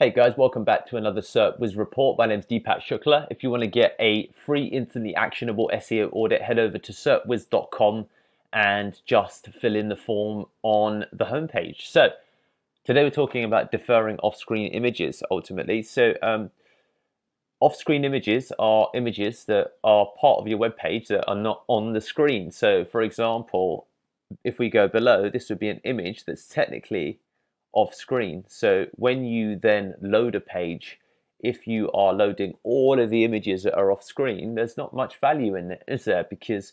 Hey guys, welcome back to another Serpwizz report. My name is Deepak Shukla. If you want to get a free, instantly actionable SEO audit, head over to serpwizz.com and just fill in the form on the homepage. So today we're talking about deferring off-screen images ultimately. So off-screen images are images that are part of your web page that are not on the screen. So for example, if we go below, this would be an image that's technically off screen. So when you then load a page, if you are loading all of the images that are off screen, there's not much value in it, is there? Because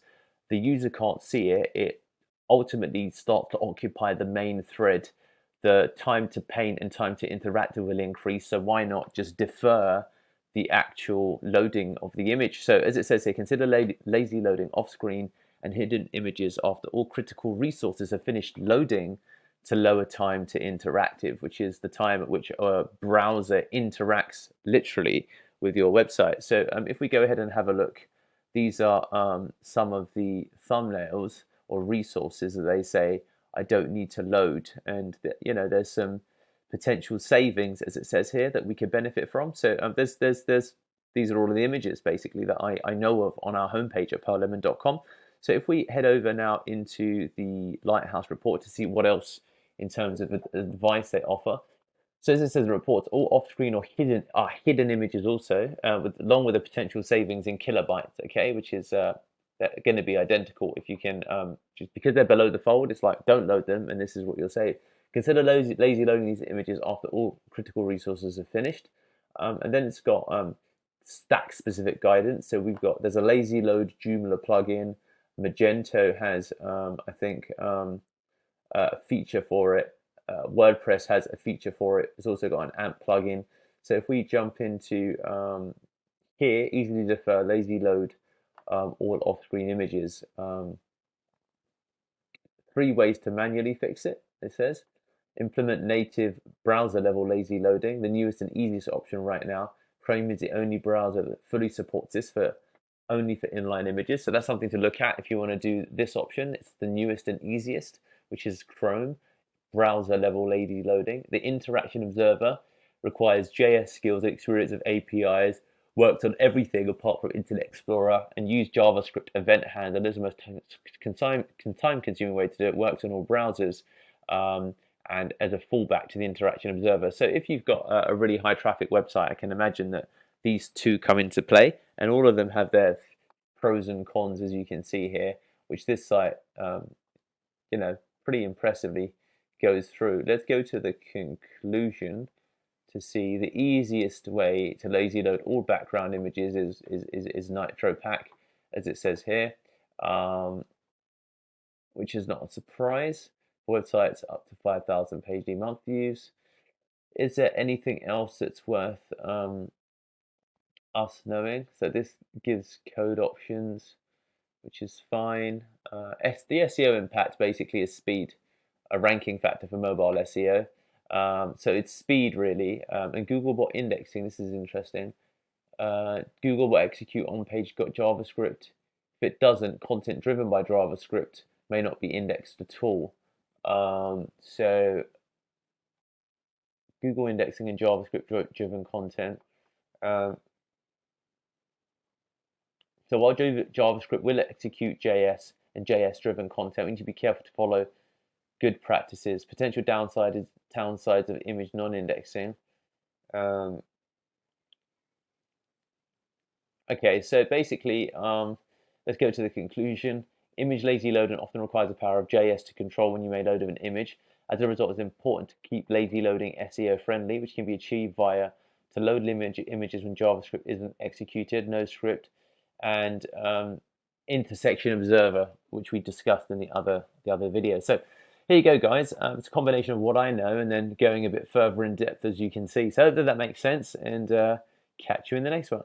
the user can't see it. It ultimately starts to occupy the main thread. The time to paint and time to interact will increase. So why not just defer the actual loading of the image? So as it says here, consider lazy loading off screen and hidden images after all critical resources have finished loading to lower time to interactive, which is the time at which a browser interacts literally with your website. So if we go ahead and have a look, these are some of the thumbnails or resources that they say I don't need to load, and there's some potential savings, as it says here, that we could benefit from. So these are all of the images basically that I know of on our homepage at pearllemon.com. So if we head over now into the Lighthouse Report to see what else in terms of advice they offer. So as it says in the report, all off-screen or hidden images also, along with the potential savings in kilobytes, okay, which is going to be identical if you can, just because they're below the fold, it's like don't load them, and this is what you'll say. Consider lazy loading these images after all critical resources are finished. And then it's got stack-specific guidance. So there's a lazy load Joomla plugin. Magento has, I think, a feature for it. WordPress has a feature for it. It's also got an AMP plugin. So if we jump into here, easily defer, lazy load all off-screen images. 3 ways to manually fix it, it says. Implement native browser level lazy loading, the newest and easiest option right now. Chrome is the only browser that fully supports this only for inline images. So that's something to look at if you want to do this option. It's the newest and easiest, which is Chrome, browser level lazy loading. The interaction observer requires JS skills and experience of APIs, worked on everything apart from Internet Explorer, and used JavaScript event handlers, the most time-consuming way to do it, works on all browsers, and as a fallback to the interaction observer. So if you've got a really high traffic website, I can imagine that these two come into play, and all of them have their pros and cons, as you can see here, which this site, pretty impressively goes through. Let's go to the conclusion to see the easiest way to lazy load all background images is Nitro Pack, as it says here, which is not a surprise. Websites up to 5,000 page month views. Is there anything else that's worth us knowing? So this gives code options, which is fine. The SEO impact basically is speed, a ranking factor for mobile SEO. So it's speed really. And Googlebot indexing, this is interesting. Googlebot execute on-page JavaScript. If it doesn't, content driven by JavaScript may not be indexed at all. So Google indexing and JavaScript driven content. So while JavaScript will execute JS and JS driven content, we need to be careful to follow good practices. Potential downsides of image non-indexing. Okay, so basically, let's go to the conclusion. Image lazy loading often requires the power of JS to control when you may load of an image. As a result, it's important to keep lazy loading SEO friendly, which can be achieved via to load images when JavaScript isn't executed, no script, and intersection observer, which we discussed in the other video. So here you go, guys. It's a combination of what I know and then going a bit further in depth, as you can see. So hopefully that makes sense, and catch you in the next one.